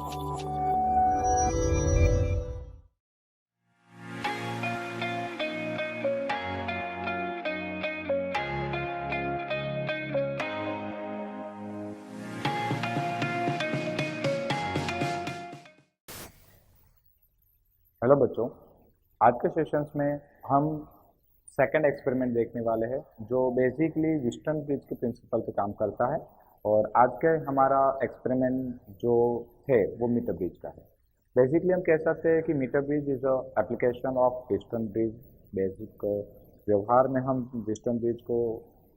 Hello बच्चों, आज के सेशंस में हम सेकंड एक्सपेरिमेंट देखने वाले हैं जो बेसिकली व्हिटन ब्रिज के प्रिंसिपल पे काम करता है। और आज के हमारा एक्सपेरिमेंट जो है वो मीटर ब्रिज का है। बेसिकली हम कह सकते हैं कि metre bridge is a application of Wheatstone bridge. Basic व्यवहार में हम व्हिटन ब्रिज को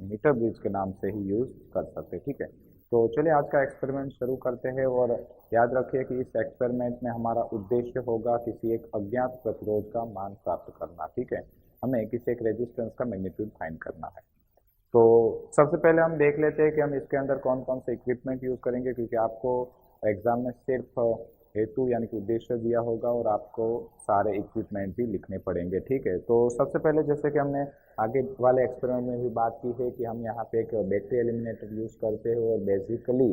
मीटर ब्रिज के नाम से ही यूज कर सकते हैं। ठीक है, तो चलिए आज का एक्सपेरिमेंट शुरू करते हैं। और याद रखिए कि इस एक्सपेरिमेंट में हमारा उद्देश्य होगा किसी एक अज्ञात प्रतिरोध का मान प्राप्त करना। ठीक है, हमें किसी एक रेजिस्टेंस का मैग्नीट्यूड फाइंड करना है। तो सबसे पहले हम देख लेते हैं कि हम इसके अंदर कौन कौन से इक्विपमेंट यूज़ करेंगे, क्योंकि आपको एग्जाम में सिर्फ हेतु यानी कि उद्देश्य दिया होगा और आपको सारे इक्विपमेंट भी लिखने पड़ेंगे। ठीक है, तो सबसे पहले जैसे कि हमने आगे वाले एक्सपेरिमेंट में भी बात की है कि हम यहाँ पे एक बैटरी एलिमिनेटर यूज़ करते हैं। और बेसिकली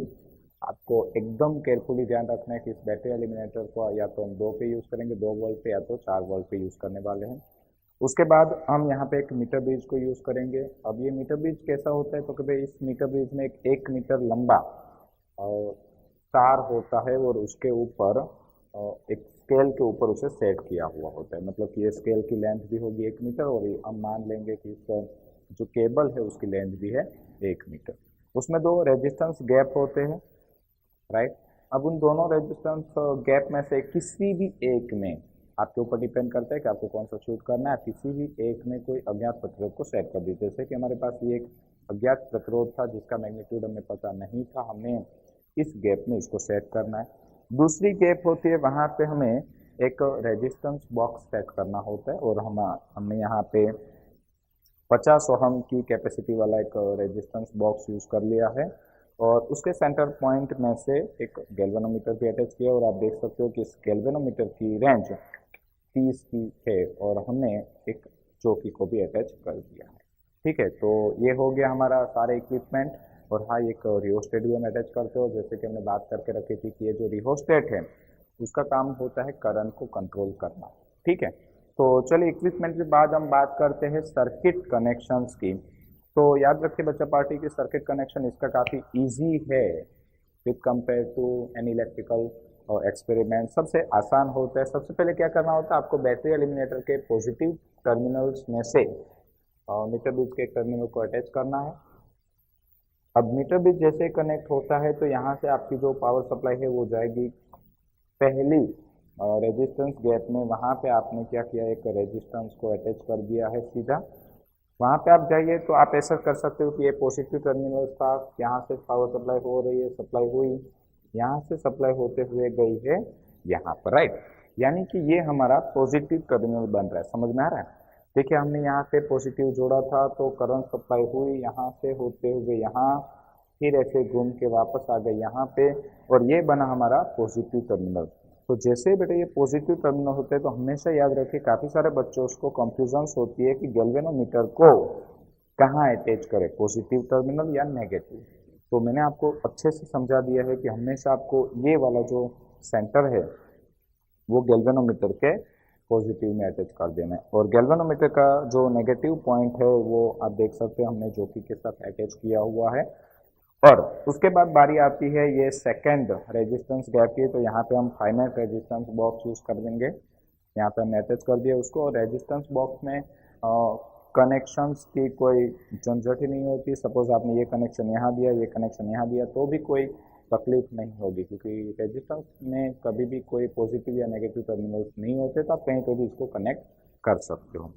आपको एकदम केयरफुली ध्यान रखना है कि इस बैटरी एलिमिनेटर को या तो हम 2 पे यूज़ करेंगे, 2 वोल्ट पे, या तो 4 वोल्ट पे यूज़ करने वाले हैं। उसके बाद हम यहाँ पे एक मीटर ब्रिज को यूज़ करेंगे। अब ये मीटर ब्रिज कैसा होता है, तो कभी इस मीटर ब्रिज में एक मीटर लंबा और तार होता है और उसके ऊपर एक स्केल के ऊपर उसे सेट किया हुआ होता है। मतलब कि ये स्केल की लेंथ भी होगी 1 मीटर और हम मान लेंगे कि इसका जो केबल है उसकी लेंथ भी है 1 मीटर। उसमें 2 रेजिस्टेंस गैप होते हैं, राइट। अब उन दोनों रेजिस्टेंस गैप में से किसी भी एक में, आपके ऊपर डिपेंड करता है कि आपको कौन सा शूट करना है, किसी भी एक में कोई अज्ञात प्रतिरोध को सेट कर दीजिए। जैसे कि हमारे पास ये एक अज्ञात प्रतिरोध था जिसका मैग्नीट्यूड हमें पता नहीं था, हमें इस गैप में इसको सेट करना है। दूसरी गैप होती है, वहाँ पे हमें एक रेजिस्टेंस बॉक्स सेट करना होता है और हमने यहाँ पे 50 ओहम की कैपेसिटी वाला एक रेजिस्टेंस बॉक्स यूज़ कर लिया है। और उसके सेंटर पॉइंट में से एक गैल्वेनोमीटर भी अटैच किया और आप देख सकते हो कि इस गैल्वेनोमीटर की रेंज 30 की है और हमने एक चौकी को भी अटैच कर दिया है। ठीक है, तो ये हो गया हमारा सारे इक्विपमेंट। और हाँ, एक रिहोस्टेट भी हम अटैच करते हो। जैसे कि हमने बात करके रखी थी कि ये जो रिहोस्टेट है उसका काम होता है करंट को कंट्रोल करना। ठीक है, तो चलिए इक्विपमेंट के बाद हम बात करते हैं सर्किट कनेक्शंस की। तो याद रखिए बच्चा पार्टी की सर्किट कनेक्शन इसका काफ़ी इजी है with compare to any electrical experiment. सबसे आसान होता है। सबसे पहले क्या करना होता है, आपको बैटरी एलिमिनेटर के पॉजिटिव टर्मिनल्स में से मीटर ब्रिज के एक टर्मिनल को अटैच करना है। अब मीटर ब्रिज जैसे कनेक्ट होता है तो यहाँ से आपकी जो पावर सप्लाई है वो जाएगी पहली रेजिस्टेंस गैप में। वहाँ पे आपने क्या किया, एक रेजिस्टेंस को अटैच कर दिया है सीधा। वहाँ पे आप जाइए तो आप ऐसा कर सकते हो कि ये पॉजिटिव टर्मिनल था, यहाँ से पावर सप्लाई हो रही है, सप्लाई हुई, यहाँ से सप्लाई होते हुए गई है यहाँ पर, राइट। यानी कि ये हमारा पॉजिटिव टर्मिनल बन रहा है। समझ में आ रहा है? देखिए हमने यहाँ पे पॉजिटिव जोड़ा था तो करंट सप्लाई हुई यहाँ से होते हुए यहाँ, फिर ऐसे घूम के वापस आ गए यहाँ पे और ये बना हमारा पॉजिटिव टर्मिनल। तो जैसे बेटा ये पॉजिटिव टर्मिनल होते हैं तो हमेशा याद रखिए, काफ़ी सारे बच्चों को कंफ्यूजन्स होती है कि गैल्वेनोमीटर को कहाँ अटैच करें, पॉजिटिव टर्मिनल या नेगेटिव। तो मैंने आपको अच्छे से समझा दिया है कि हमेशा आपको ये वाला जो सेंटर है वो गैल्वेनोमीटर के पॉजिटिव में अटैच कर देना है। और गैल्वेनोमीटर का जो नेगेटिव पॉइंट है वो आप देख सकते हैं हमने ज्योति के साथ अटैच किया हुआ है। और उसके बाद बारी आती है ये सेकंड रेजिस्टेंस गैप की। तो यहाँ पे हम फाइनाइट रेजिस्टेंस बॉक्स यूज़ कर देंगे। यहाँ पे हमने अटैच कर दिया उसको। और रेजिस्टेंस बॉक्स में कनेक्शंस की कोई झंझट ही नहीं होती। सपोज आपने ये कनेक्शन यहाँ दिया, ये कनेक्शन यहाँ दिया, तो भी कोई तकलीफ नहीं होगी, क्योंकि रेजिस्टेंस में कभी भी कोई पॉजिटिव या नेगेटिव टर्मिनल्स नहीं होते, तो आप कहीं पर भी इसको कनेक्ट कर सकते हो।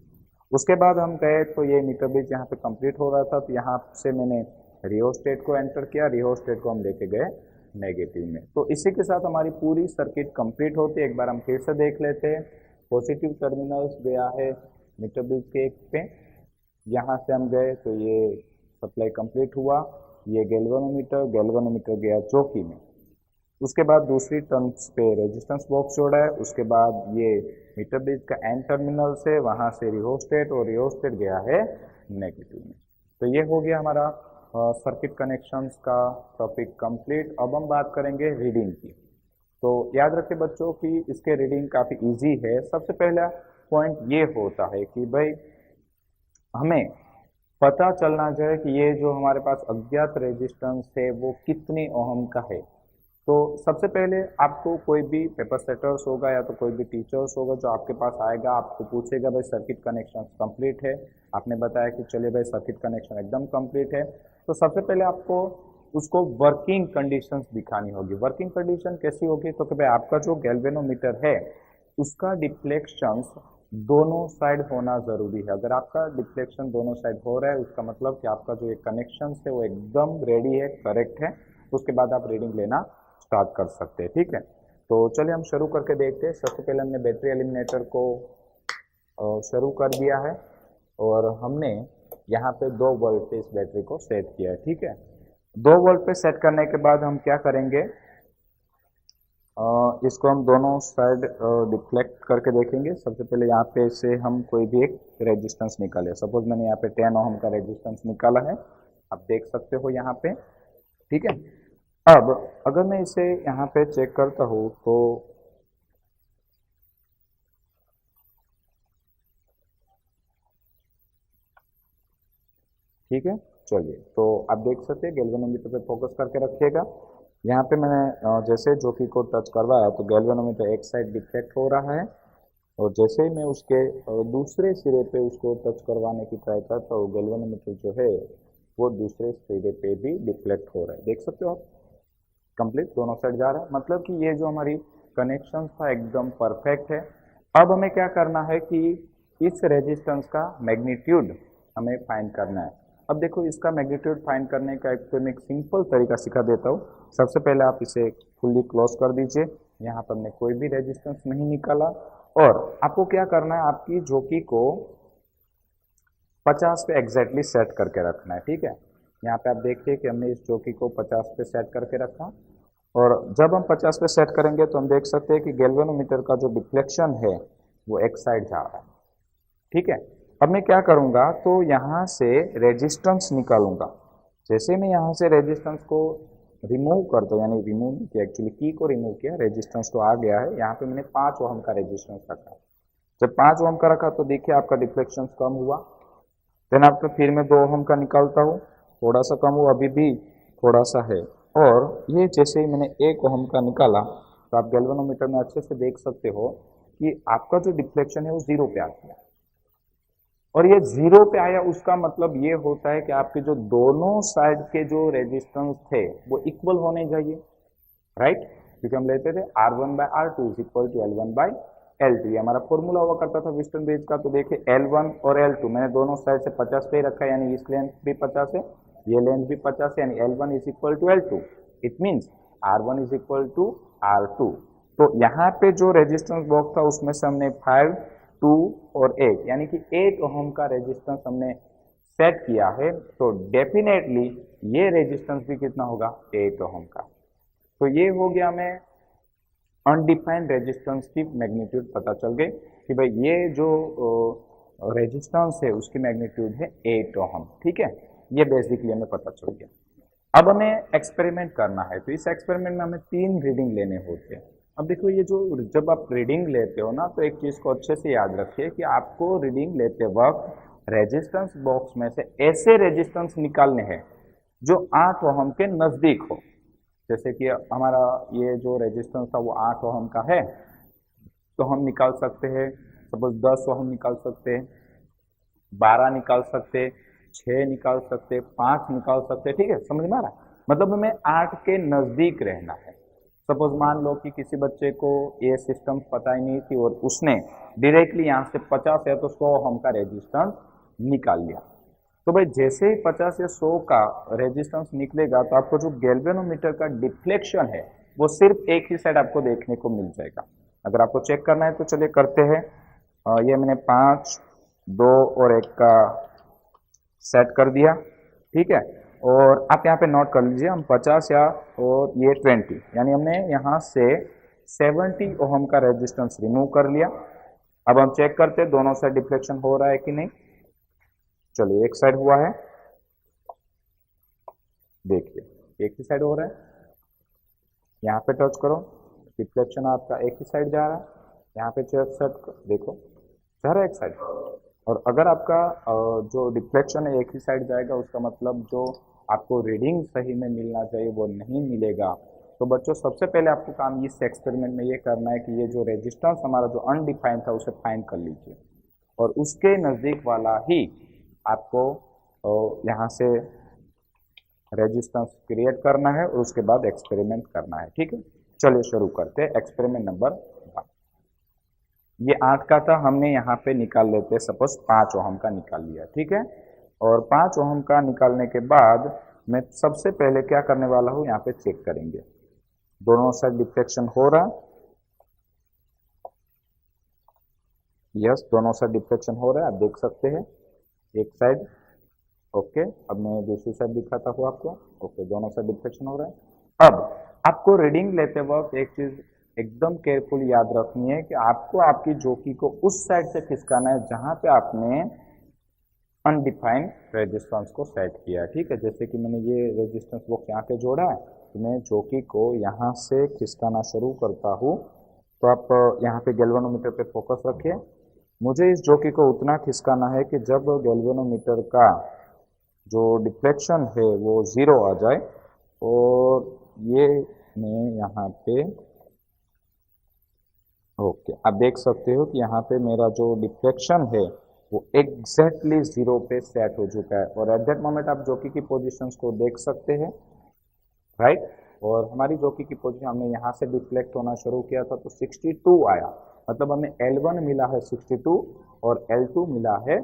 उसके बाद हम गए तो ये मीटर ब्रिज यहाँ पे कंप्लीट हो रहा था, तो यहाँ से मैंने रियोस्टेट को एंटर किया, रियोस्टेट को हम लेके गए नेगेटिव में। तो इसी के साथ हमारी पूरी सर्किट कंप्लीट होती है। एक बार हम फिर से देख लेते हैं। पॉजिटिव टर्मिनल्स गया है मीटर ब्रिज के एक पे, यहाँ से हम गए तो ये सप्लाई कंप्लीट हुआ, ये गैल्वेनोमीटर गया चौकी में। उसके बाद दूसरी टर्म्स पे रेजिस्टेंस बॉक्स जोड़ा है। उसके बाद ये मीटर ब्रिज का एंड टर्मिनल से वहाँ से रियोस्टेट, और रियोस्टेट गया है नेगेटिव में। तो ये हो गया हमारा सर्किट कनेक्शंस का टॉपिक कंप्लीट। अब हम बात करेंगे रीडिंग की। तो याद रखें बच्चों कि इसके रीडिंग काफ़ी इजी है। सबसे पहला पॉइंट ये होता है कि भाई हमें पता चलना चाहिए कि ये जो हमारे पास अज्ञात रेजिस्टेंस है वो कितने ओहम का है। तो सबसे पहले आपको कोई भी पेपर सेटर्स होगा या तो कोई भी टीचर्स होगा जो आपके पास आएगा, आपको पूछेगा भाई सर्किट कनेक्शन कंप्लीट है। आपने बताया कि चलिए भाई सर्किट कनेक्शन एकदम कंप्लीट है, तो सबसे पहले आपको उसको वर्किंग कंडीशंस दिखानी होगी। वर्किंग कंडीशन कैसी होगी, तो कि भाई आपका जो गैल्वेनोमीटर है उसका डिफ्लेक्शंस दोनों साइड होना जरूरी है। अगर आपका डिफ्लेक्शन दोनों साइड हो रहा है उसका मतलब कि आपका जो ये कनेक्शन है वो एकदम रेडी है, करेक्ट है। उसके बाद आप रीडिंग लेना स्टार्ट कर सकते हैं, ठीक है। तो चलिए हम शुरू करके देखते हैं। सबसे पहले हमने बैटरी एलिमिनेटर को शुरू कर दिया है और हमने यहाँ पे 2 वोल्ट पे इस बैटरी को सेट किया है, ठीक है। 2 वोल्ट पे सेट करने के बाद हम क्या करेंगे, इसको हम दोनों साइड डिफ्लेक्ट करके देखेंगे। सबसे पहले यहाँ पे से हम कोई भी एक रेजिस्टेंस निकाले। सपोज मैंने यहाँ पे 10 ओम का रेजिस्टेंस निकाला है, आप देख सकते हो यहाँ पे, ठीक है। अब अगर मैं इसे यहाँ पे चेक करता हूँ तो ठीक है, चलिए तो आप देख सकते हैं गैल्वेनोमीटर पे फोकस करके रखिएगा। यहाँ पे मैंने जैसे जोकी को टच करवाया तो गैल्वेनोमीटर एक साइड डिफ्लेक्ट हो रहा है और जैसे ही मैं उसके दूसरे सिरे पे उसको टच करवाने की ट्राई करता हूँ, गैल्वेनोमीटर जो है वो दूसरे सिरे पे भी डिफ्लेक्ट हो रहा है। देख सकते हो आप, कंप्लीट दोनों साइड जा रहा है, मतलब कि ये जो हमारी कनेक्शन था एकदम परफेक्ट है। अब हमें क्या करना है कि इस रेजिस्टेंस का मैग्नीट्यूड हमें फाइंड करना है। अब देखो इसका मैग्नीट्यूड फाइंड करने का एक सिंपल तरीका सिखा देता हूँ। सबसे पहले आप इसे फुल्ली क्लोज कर दीजिए। यहाँ पर हमने कोई भी रेजिस्टेंस नहीं निकाला और आपको क्या करना है, आपकी जोकी को 50 पे एग्जैक्टली सेट करके रखना है, ठीक है। यहाँ पे आप देखिए कि हमने इस चौकी को 50 पे सेट करके रखा और जब हम 50 पे सेट करेंगे तो हम देख सकते हैं कि गैल्वेनोमीटर का जो डिफ्लेक्शन है वो एक साइड जा रहा है, ठीक है। अब मैं क्या करूँगा, तो यहाँ से रेजिस्टेंस निकालूंगा। जैसे मैं यहाँ से रेजिस्टेंस को रिमूव करता हूँ, यानी रिमूव नहीं किया, एक्चुअली की को रिमूव किया, रेजिस्टेंस तो आ गया है। यहाँ पे मैंने 5 ओम का रेजिस्टेंस रखा। जब 5 ओम का रखा तो देखिए आपका डिफ्लेक्शन कम हुआ। देन आपका फिर मैं 2 ओम का निकालता हूँ, थोड़ा सा कम हुआ, अभी भी थोड़ा सा है। और ये जैसे ही मैंने 1 ओम का निकाला तो आप गैल्वेनोमीटर में अच्छे से देख सकते हो कि आपका जो डिफ्लेक्शन है वो 0 पे आ गया। और ये 0 पे आया उसका मतलब ये होता है कि आपके जो दोनों साइड के जो रेजिस्टेंस थे वो इक्वल होने चाहिए, राइट। क्योंकि हम लेते थे R1/R2 is equal to L1/L2, ये हमारा फॉर्मूला हुआ करता था व्हिटस्टोन ब्रिज का। तो देखिए L1 और L2 मैंने दोनों साइड से 50 पे ही रखा है, यानी इस लेंथ भी 50 है, ये लेंथ भी 50 है, यानी L1 is equal to L2। It means R1 is equal to R2। तो यहाँ पे जो रेजिस्टेंस बॉक्स था उसमें से हमने 5, 2 और 8 यानी कि 8 ओम का रेजिस्टेंस हमने सेट किया है। तो डेफिनेटली ये रेजिस्टेंस भी कितना होगा, 8 ओम का। तो ये हो गया, हमें अनडिफाइंड रेजिस्टेंस की मैग्नीट्यूड पता चल गई कि भाई ये जो रेजिस्टेंस है उसकी मैग्नीट्यूड है 8 ओम, ठीक है। ये बेसिकली हमें पता चल गया। अब हमें एक्सपेरिमेंट करना है, तो इस एक्सपेरिमेंट में हमें 3 रीडिंग लेने होते हैं। अब देखो ये जो जब आप रीडिंग लेते हो ना, तो एक चीज को अच्छे से याद रखिए कि आपको रीडिंग लेते वक्त रेजिस्टेंस बॉक्स में से ऐसे रेजिस्टेंस निकालने हैं जो 8 ओम के नजदीक हो। जैसे कि हमारा ये जो रेजिस्टेंस था वो 8 ओम का है, तो हम निकाल सकते हैं सपोज 10 ओम निकाल सकते हैं, 12 निकाल सकते हैं, 6 निकाल सकते हैं, 5 निकाल सकते हैं, ठीक है, समझ में आ रहा है। मतलब हमें 8 के नजदीक रहना है। सपोज मान लो कि किसी बच्चे को ये सिस्टम पता ही नहीं थी और उसने डायरेक्टली यहाँ से 50 है तो 100 ओम का रेजिस्टेंस निकाल लिया। तो भाई जैसे ही 50 या 100 का रेजिस्टेंस निकलेगा तो आपको जो गैल्वेनोमीटर का डिफ्लेक्शन है वो सिर्फ एक ही साइड आपको देखने को मिल जाएगा। अगर आपको चेक करना है तो चलिए करते हैं। ये मैंने 5, 2 और 1 का सेट कर दिया, ठीक है। और आप यहाँ पे नोट कर लीजिए, हम 50 या और ये 20 यानी हमने यहाँ से 70 ओम का रेजिस्टेंस रिमूव कर लिया। अब हम चेक करते हैं दोनों साइड डिफ्लेक्शन हो रहा है कि नहीं। चलिए एक साइड हुआ है, देखिए एक ही साइड हो रहा है। यहाँ पे टच करो डिफ्लेक्शन आपका एक ही साइड जा रहा है, यहाँ पे चेक सेट देखो जा रहा है एक साइड। और अगर आपका जो डिफ्लेक्शन है एक ही साइड जाएगा, उसका मतलब जो आपको रीडिंग सही में मिलना चाहिए वो नहीं मिलेगा। तो बच्चों सबसे पहले आपको काम इस एक्सपेरिमेंट में ये करना है कि ये जो रेजिस्टेंस हमारा जो अनडिफाइंड था उसे फाइंड कर लीजिए, और उसके नज़दीक वाला ही आपको यहाँ से रेजिस्टेंस क्रिएट करना है और उसके बाद एक्सपेरिमेंट करना है। ठीक है, चलिए शुरू करते हैं एक्सपेरिमेंट नंबर 1। ये 8 का था, हमने यहाँ पे निकाल लेते हैं, सपोज 5 ओहम का निकाल लिया। ठीक है, और 5 ओहम का निकालने के बाद मैं सबसे पहले क्या करने वाला हूँ, यहाँ पे चेक करेंगे दोनों साइड डिफ्लेक्शन हो रहा। यस, दोनों साइड डिफ्लेक्शन हो रहा है, आप देख सकते हैं एक साइड। ओके, अब मैं दूसरी साइड दिखाता हूँ आपको। ओके, दोनों साइड डिफ्लेक्शन हो रहा है। अब आपको रीडिंग लेते वक्त एक चीज एकदम केयरफुल याद रखनी है कि आपको आपकी जोकी को उस साइड से खिसकाना है जहां पे आपने अनडिफाइंड रेजिस्टेंस को सेट किया। ठीक है, जैसे कि मैंने ये रेजिस्टेंस बॉक्स यहाँ पे जोड़ा है, तो मैं जोकी को यहाँ से खिसकाना शुरू करता हूँ। तो आप यहाँ पे गैल्वेनोमीटर पे फोकस रखिए। मुझे इस जोकी को उतना खिसकाना है कि जब गैल्वेनोमीटर का जो डिफ्लेक्शन है वो 0 आ जाए, और ये मैं यहाँ पे ओके आप देख सकते हो कि यहाँ पे मेरा जो डिफ्लेक्शन है वो एग्जैक्टली 0 पे सेट हो चुका है। और एट दैट मोमेंट आप जोकी की पोजीशंस को देख सकते हैं, राइट। और हमारी जोकी की पोजीशन हमने यहाँ से डिफ्लेक्ट होना शुरू किया था तो 62 आया, मतलब हमें L1 मिला है 62 और L2 मिला है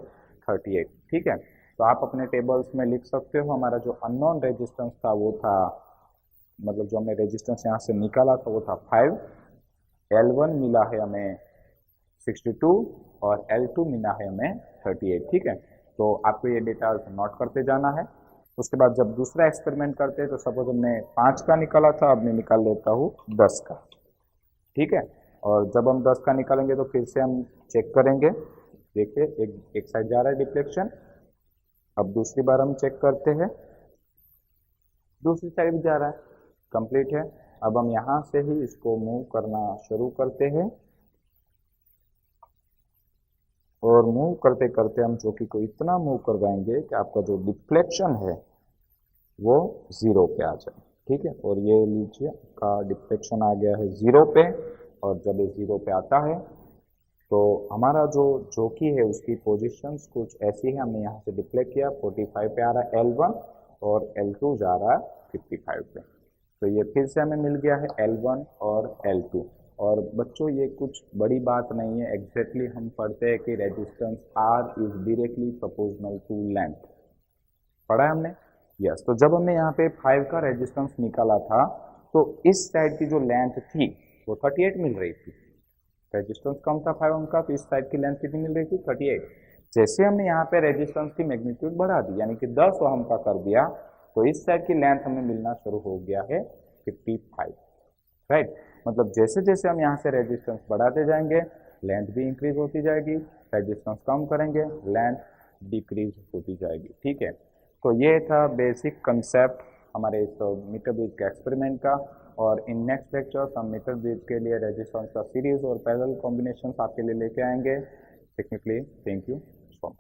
38। ठीक है, तो आप अपने टेबल्स में लिख सकते हो हमारा जो अननोन रेजिस्टेंस था वो था, मतलब जो हमने रेजिस्टेंस यहाँ से निकाला था वो था 5, L1 मिला है हमें 62 और L2 मिला है हमें 38। ठीक है, तो आपको ये डेटा नोट करते जाना है। उसके बाद जब दूसरा एक्सपेरिमेंट करते हैं तो सपोज हमने 5 का निकाला था, अब मैं निकाल लेता हूँ 10 का। ठीक है, और जब हम 10 का निकालेंगे तो फिर से हम चेक करेंगे। देखिए एक साइड जा रहा है डिफ्लेक्शन, अब दूसरी बार हम चेक करते हैं, दूसरी साइड भी जा रहा है, कंप्लीट है। अब हम यहाँ से ही इसको मूव करना शुरू करते हैं, और मूव करते करते हम चौकी को इतना मूव करवाएंगे कि आपका जो डिफ्लेक्शन है वो 0 पे आ जाए। ठीक है, और ये लीजिए का डिफ्लेक्शन आ गया है 0 पे, और जब ये 0 पे आता है तो हमारा जो जोकी है उसकी पोजीशंस कुछ ऐसी है। हमने यहाँ से डिफ्लेक्ट किया, 45 पे आ रहा है L1 और L2 जा रहा है 55 पे, तो ये फिर से हमें मिल गया है L1 और L2। और बच्चों ये कुछ बड़ी बात नहीं है, एग्जैक्टली हम पढ़ते हैं कि resistance R is directly proportional to length, पढ़ा है हमने। यस, तो जब हमने यहाँ पे 5 का रेजिस्टेंस निकाला था तो इस साइड की जो लेंथ थी वो 38 मिल रही थी, रेजिस्टेंस कम था 5 ओम का, तो इस साइड की लेंथ कितनी मिल रही थी 38। जैसे हमने यहाँ पे रेजिस्टेंस की मैग्नीट्यूड बढ़ा दी यानी कि 10 ओम का कर दिया, तो इस साइड की लेंथ हमें मिलना शुरू हो गया है 55, राइट। मतलब जैसे जैसे हम यहाँ से रेजिस्टेंस बढ़ाते जाएंगे लेंथ भी इंक्रीज होती जाएगी, रेजिस्टेंस कम करेंगे लेंथ डिक्रीज होती जाएगी। ठीक है, तो ये था बेसिक कंसेप्ट हमारे इस मीटर ब्रिज के एक्सपेरिमेंट का। और इन नेक्स्ट लेक्चर्स हम मीटर ब्रिज के लिए रेजिस्टेंस का सीरीज और पैरेलल कॉम्बिनेशन आपके लिए लेके आएंगे। Technically thank you so much.